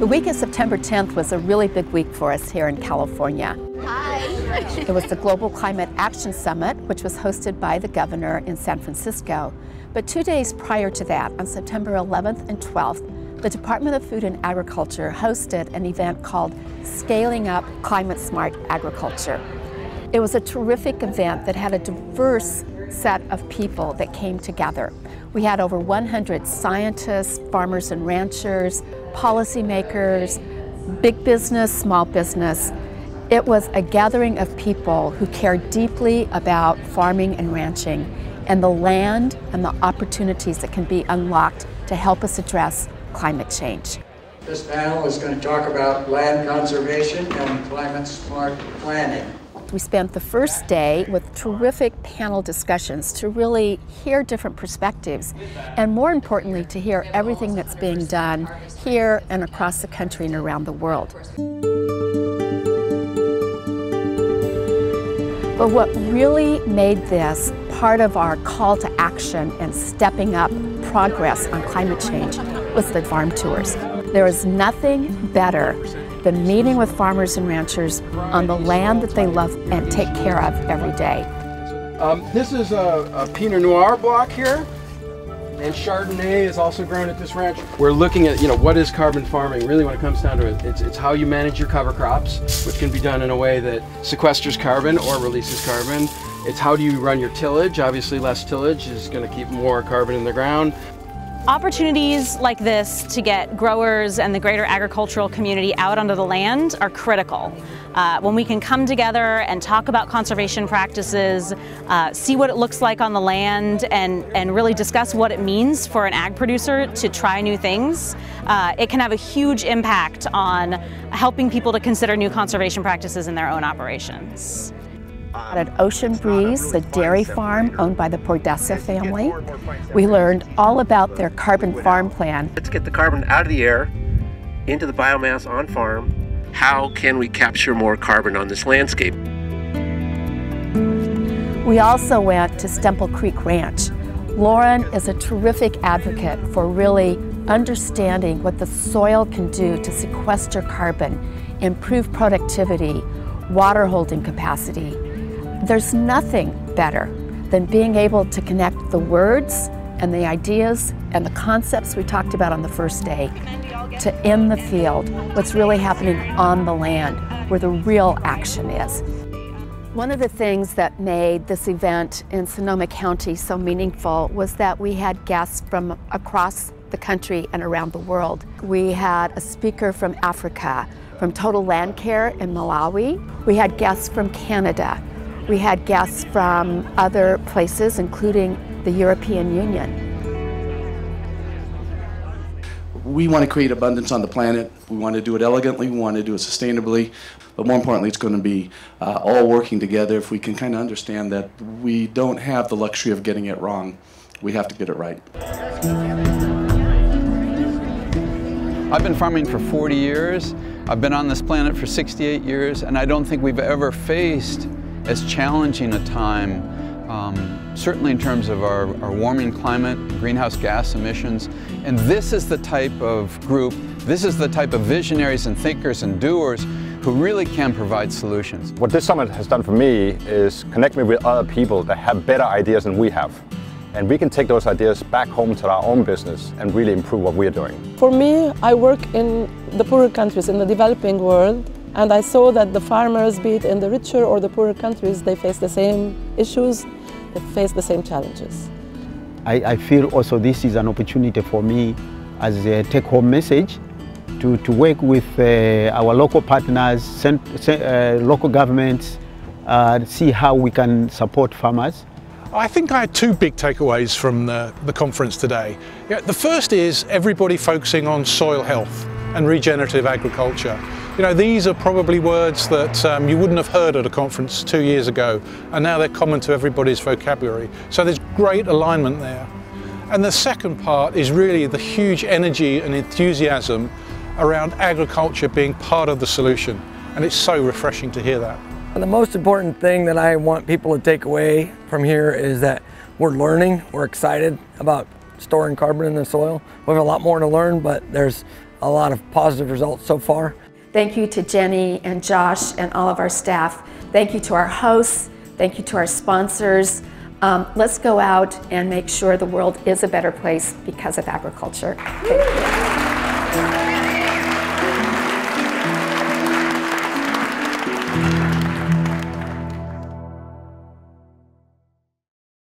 The week of September 10th was a really big week for us here in California. Hi. It was the Global Climate Action Summit, which was hosted by the governor in San Francisco. But 2 days prior to that, on September 11th and 12th, the Department of Food and Agriculture hosted an event called Scaling Up Climate Smart Agriculture. It was a terrific event that had a diverse set of people that came together. We had over 100 scientists, farmers and ranchers, policymakers, big business, small business. It was a gathering of people who cared deeply about farming and ranching and the land and the opportunities that can be unlocked to help us address climate change. This panel is going to talk about land conservation and climate smart planning. We spent the first day with terrific panel discussions to really hear different perspectives and, more importantly, to hear everything that's being done here and across the country and around the world. But what really made this part of our call to action and stepping up progress on climate change was the farm tours. There is nothing better than meeting with farmers and ranchers on the land that they love and take care of every day. This is a Pinot Noir block here, and Chardonnay is also grown at this ranch. We're looking at, what is carbon farming? Really, when it comes down to it, it's how you manage your cover crops, which can be done in a way that sequesters carbon or releases carbon. It's how do you run your tillage? Obviously, less tillage is going to keep more carbon in the ground. Opportunities like this to get growers and the greater agricultural community out onto the land are critical. When we can come together and talk about conservation practices, see what it looks like on the land, and really discuss what it means for an ag producer to try new things, it can have a huge impact on helping people to consider new conservation practices in their own operations. At Ocean Breeze, the dairy farm owned by the Pordessa family, we learned all about their carbon farm plan. Let's get the carbon out of the air, into the biomass on farm. How can we capture more carbon on this landscape? We also went to Stemple Creek Ranch. Lauren is a terrific advocate for really understanding what the soil can do to sequester carbon, improve productivity, water holding capacity. There's nothing better than being able to connect the words and the ideas and the concepts we talked about on the first day to in the field, what's really happening on the land, where the real action is. One of the things that made this event in Sonoma County so meaningful was that we had guests from across the country and around the world. We had a speaker from Africa, from Total Land Care in Malawi. We had guests from Canada. We had guests from other places, including the European Union. We want to create abundance on the planet. We want to do it elegantly. We want to do it sustainably. But more importantly, it's going to be all working together if we can kind of understand that we don't have the luxury of getting it wrong. We have to get it right. I've been farming for 40 years. I've been on this planet for 68 years, and I don't think we've ever faced as challenging a time, certainly in terms of our warming climate, greenhouse gas emissions. And this is the type of group, this is the type of visionaries and thinkers and doers who really can provide solutions. What this summit has done for me is connect me with other people that have better ideas than we have. And we can take those ideas back home to our own business and really improve what we're doing. For me, I work in the poorer countries, in the developing world, and I saw that the farmers, be it in the richer or the poorer countries, they face the same issues, they face the same challenges. I feel also this is an opportunity for me as a take-home message to work with our local partners, local governments, see how we can support farmers. I think I had two big takeaways from the conference today. The first is everybody focusing on soil health and regenerative agriculture. These are probably words that you wouldn't have heard at a conference 2 years ago, and now they're common to everybody's vocabulary. So there's great alignment there. And the second part is really the huge energy and enthusiasm around agriculture being part of the solution. And it's so refreshing to hear that. And the most important thing that I want people to take away from here is that we're learning, we're excited about storing carbon in the soil. We have a lot more to learn, but there's a lot of positive results so far. Thank you to Jenny and Josh and all of our staff. Thank you to our hosts. Thank you to our sponsors. Let's go out and make sure the world is a better place because of agriculture. Okay.